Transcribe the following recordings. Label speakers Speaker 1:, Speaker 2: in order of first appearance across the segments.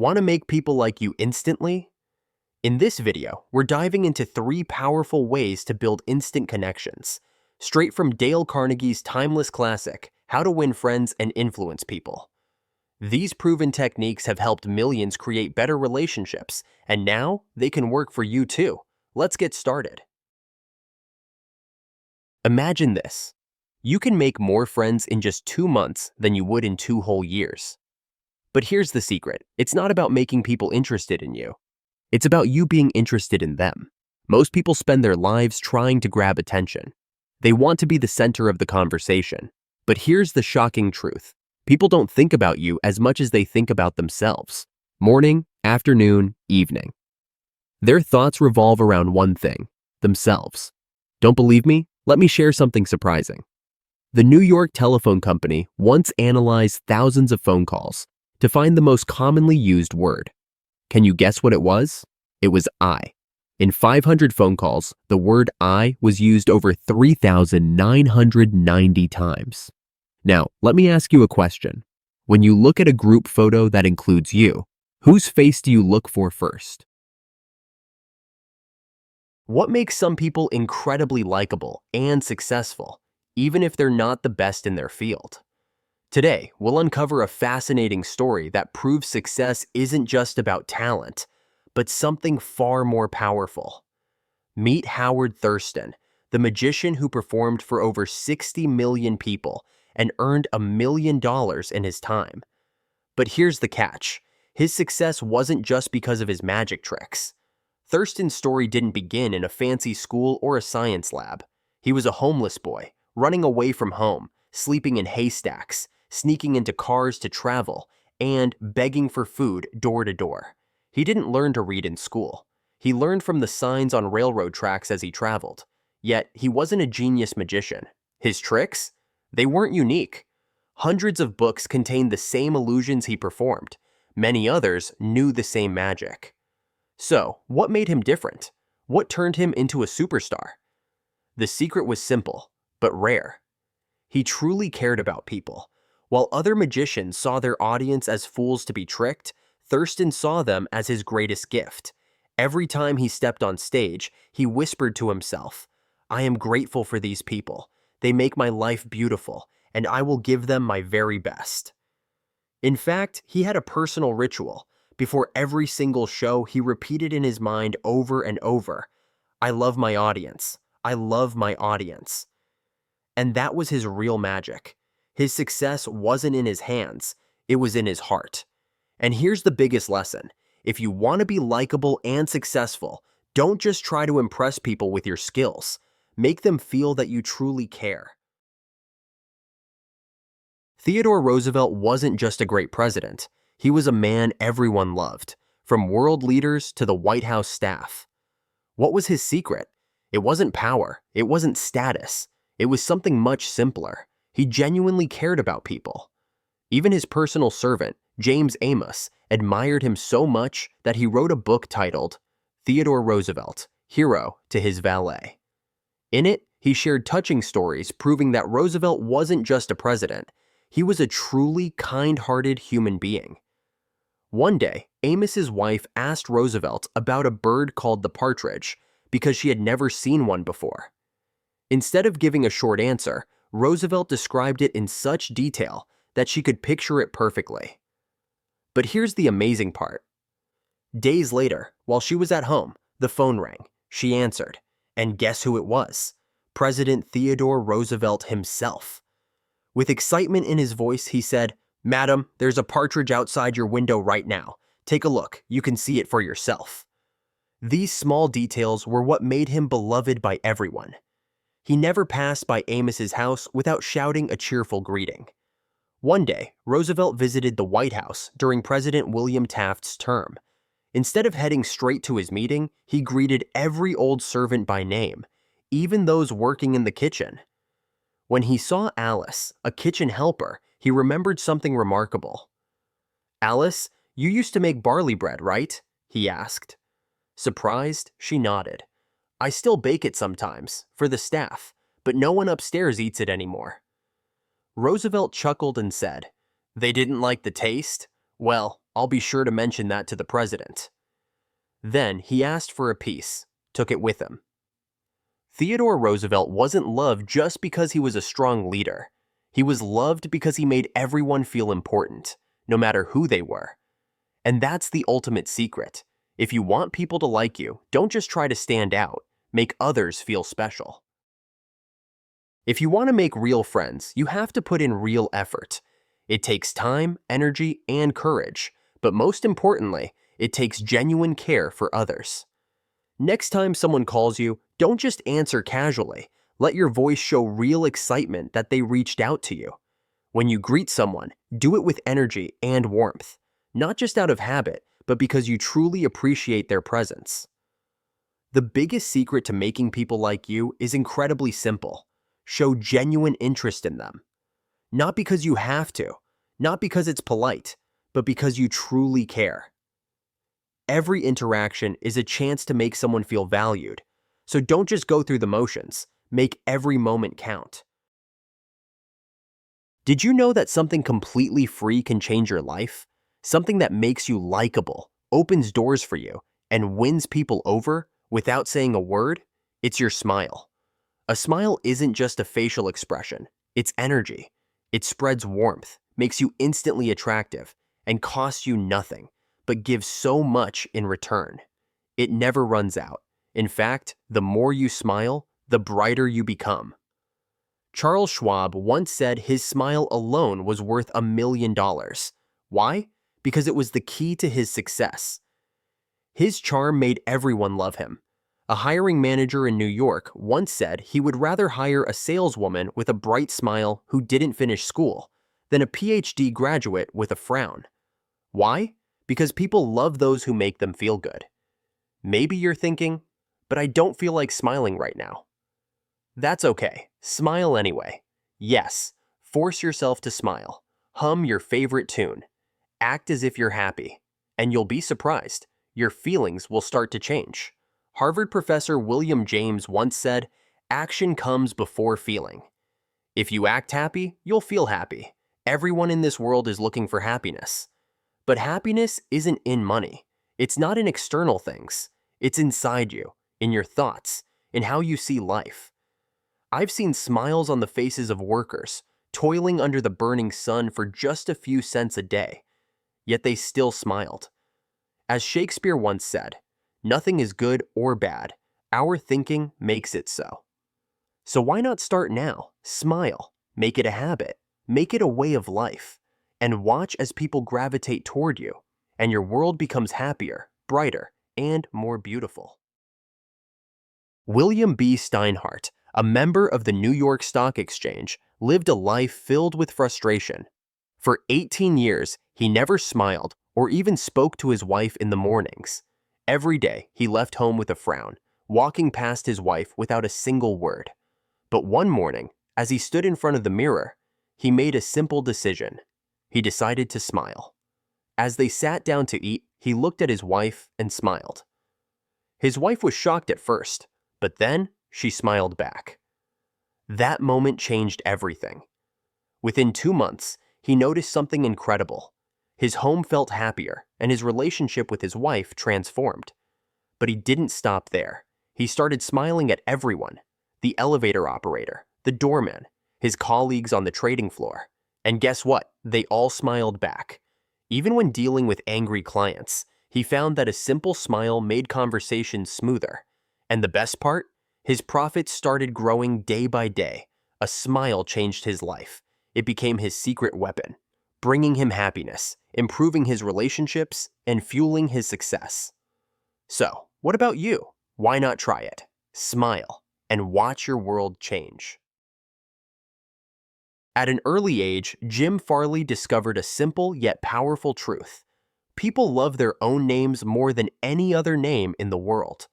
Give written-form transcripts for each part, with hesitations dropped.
Speaker 1: Want to make people like you instantly? In this video, we're diving into 3 powerful ways to build instant connections, straight from Dale Carnegie's timeless classic, How to Win Friends and Influence People. These proven techniques have helped millions create better relationships, and now they can work for you too. Let's get started. Imagine this. You can make more friends in just 2 months than you would in 2 whole years. But here's the secret. It's not about making people interested in you. It's about you being interested in them. Most people spend their lives trying to grab attention. They want to be the center of the conversation. But here's the shocking truth. People don't think about you as much as they think about themselves. Morning, afternoon, evening. Their thoughts revolve around one thing, themselves. Don't believe me? Let me share something surprising. The New York Telephone Company once analyzed thousands of phone calls to find the most commonly used word. Can you guess what it was? It was I. In 500 phone calls, the word I was used over 3,990 times. Now, let me ask you a question. When you look at a group photo that includes you, whose face do you look for first? What makes some people incredibly likable and successful, even if they're not the best in their field? Today, we'll uncover a fascinating story that proves success isn't just about talent, but something far more powerful. Meet Howard Thurston, the magician who performed for over 60 million people and earned $1 million in his time. But here's the catch. His success wasn't just because of his magic tricks. Thurston's story didn't begin in a fancy school or a science lab. He was a homeless boy, running away from home, sleeping in haystacks, sneaking into cars to travel, and begging for food door to door. He didn't learn to read in school. He learned from the signs on railroad tracks as he traveled. Yet, he wasn't a genius magician. His tricks? They weren't unique. Hundreds of books contained the same illusions he performed. Many others knew the same magic. So, what made him different? What turned him into a superstar? The secret was simple, but rare. He truly cared about people. While other magicians saw their audience as fools to be tricked, Thurston saw them as his greatest gift. Every time he stepped on stage, he whispered to himself, "I am grateful for these people. They make my life beautiful, and I will give them my very best." In fact, he had a personal ritual. Before every single show, he repeated in his mind over and over, "I love my audience. I love my audience." And that was his real magic. His success wasn't in his hands, it was in his heart. And here's the biggest lesson. If you want to be likable and successful, don't just try to impress people with your skills. Make them feel that you truly care. Theodore Roosevelt wasn't just a great president. He was a man everyone loved, from world leaders to the White House staff. What was his secret? It wasn't power. It wasn't status. It was something much simpler. He genuinely cared about people. Even his personal servant, James Amos, admired him so much that he wrote a book titled Theodore Roosevelt, Hero to His Valet. In it, he shared touching stories proving that Roosevelt wasn't just a president. He was a truly kind-hearted human being. One day, Amos's wife asked Roosevelt about a bird called the partridge because she had never seen one before. Instead of giving a short answer, Roosevelt described it in such detail that she could picture it perfectly. But here's the amazing part. Days later, while she was at home, the phone rang. She answered, and guess who it was? President Theodore Roosevelt himself. With excitement in his voice, he said, "Madam, there's a partridge outside your window right now. Take a look, you can see it for yourself." These small details were what made him beloved by everyone. He never passed by Amos's house without shouting a cheerful greeting. One day, Roosevelt visited the White House during President William Taft's term. Instead of heading straight to his meeting, he greeted every old servant by name, even those working in the kitchen. When he saw Alice, a kitchen helper, he remembered something remarkable. "Alice, you used to make barley bread, right?" he asked. Surprised, she nodded. "I still bake it sometimes, for the staff, but no one upstairs eats it anymore." Roosevelt chuckled and said, "They didn't like the taste? Well, I'll be sure to mention that to the president." Then he asked for a piece, took it with him. Theodore Roosevelt wasn't loved just because he was a strong leader. He was loved because he made everyone feel important, no matter who they were. And that's the ultimate secret. If you want people to like you, don't just try to stand out. Make others feel special. If you want to make real friends, you have to put in real effort. It takes time, energy, and courage, but most importantly, it takes genuine care for others. Next time someone calls you, don't just answer casually. Let your voice show real excitement that they reached out to you. When you greet someone, do it with energy and warmth, not just out of habit, but because you truly appreciate their presence. The biggest secret to making people like you is incredibly simple. Show genuine interest in them. Not because you have to, not because it's polite, but because you truly care. Every interaction is a chance to make someone feel valued, so don't just go through the motions. Make every moment count. Did you know that something completely free can change your life? Something that makes you likable, opens doors for you, and wins people over without saying a word? It's your smile. A smile isn't just a facial expression, it's energy. It spreads warmth, makes you instantly attractive, and costs you nothing, but gives so much in return. It never runs out. In fact, the more you smile, the brighter you become. Charles Schwab once said his smile alone was worth $1 million. Why? Because it was the key to his success. His charm made everyone love him. A hiring manager in New York once said he would rather hire a saleswoman with a bright smile who didn't finish school than a PhD graduate with a frown. Why? Because people love those who make them feel good. Maybe you're thinking, but I don't feel like smiling right now. That's okay. Smile anyway. Yes, force yourself to smile. Hum your favorite tune. Act as if you're happy. And you'll be surprised. Your feelings will start to change. Harvard professor William James once said, "Action comes before feeling." If you act happy, you'll feel happy. Everyone in this world is looking for happiness. But happiness isn't in money. It's not in external things. It's inside you, in your thoughts, in how you see life. I've seen smiles on the faces of workers, toiling under the burning sun for just a few cents a day, yet they still smiled. As Shakespeare once said, "Nothing is good or bad. Our thinking makes it so." So why not start now? Smile. Make it a habit. Make it a way of life. And watch as people gravitate toward you, and your world becomes happier, brighter, and more beautiful. William B. Steinhardt, a member of the New York Stock Exchange, lived a life filled with frustration. For 18 years, he never smiled or even spoke to his wife in the mornings. Every day, he left home with a frown, walking past his wife without a single word. But one morning, as he stood in front of the mirror, he made a simple decision. He decided to smile. As they sat down to eat, he looked at his wife and smiled. His wife was shocked at first, but then she smiled back. That moment changed everything. Within 2 months, he noticed something incredible. His home felt happier, and his relationship with his wife transformed. But he didn't stop there. He started smiling at everyone: the elevator operator, the doorman, his colleagues on the trading floor. And guess what? They all smiled back. Even when dealing with angry clients, he found that a simple smile made conversations smoother. And the best part? His profits started growing day by day. A smile changed his life. It became his secret weapon, bringing him happiness, improving his relationships, and fueling his success. So, what about you? Why not try it? Smile, and watch your world change. At an early age, Jim Farley discovered a simple yet powerful truth. People love their own names more than any other name in the world.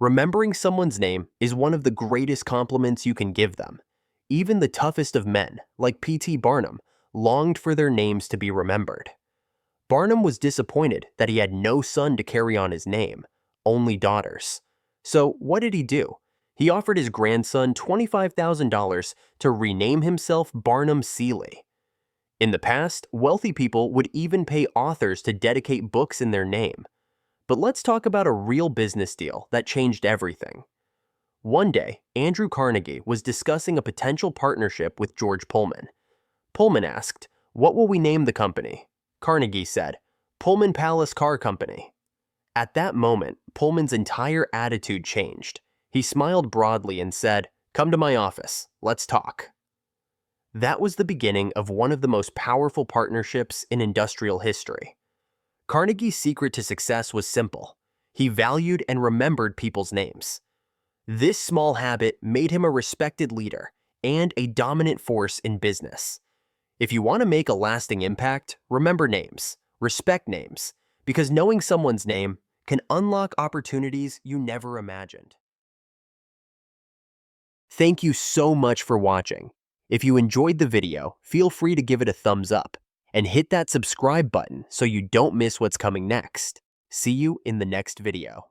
Speaker 1: Remembering someone's name is one of the greatest compliments you can give them. Even the toughest of men, like P.T. Barnum, longed for their names to be remembered. Barnum was disappointed that he had no son to carry on his name, only daughters. So what did he do? He offered his grandson $25,000 to rename himself Barnum Seeley. In the past, wealthy people would even pay authors to dedicate books in their name. But let's talk about a real business deal that changed everything. One day, Andrew Carnegie was discussing a potential partnership with George Pullman. Pullman asked, "What will we name the company?" Carnegie said, "Pullman Palace Car Company." At that moment, Pullman's entire attitude changed. He smiled broadly and said, "Come to my office. Let's talk." That was the beginning of one of the most powerful partnerships in industrial history. Carnegie's secret to success was simple. He valued and remembered people's names. This small habit made him a respected leader and a dominant force in business. If you want to make a lasting impact, remember names, respect names, because knowing someone's name can unlock opportunities you never imagined. Thank you so much for watching. If you enjoyed the video, feel free to give it a thumbs up and hit that subscribe button so you don't miss what's coming next. See you in the next video.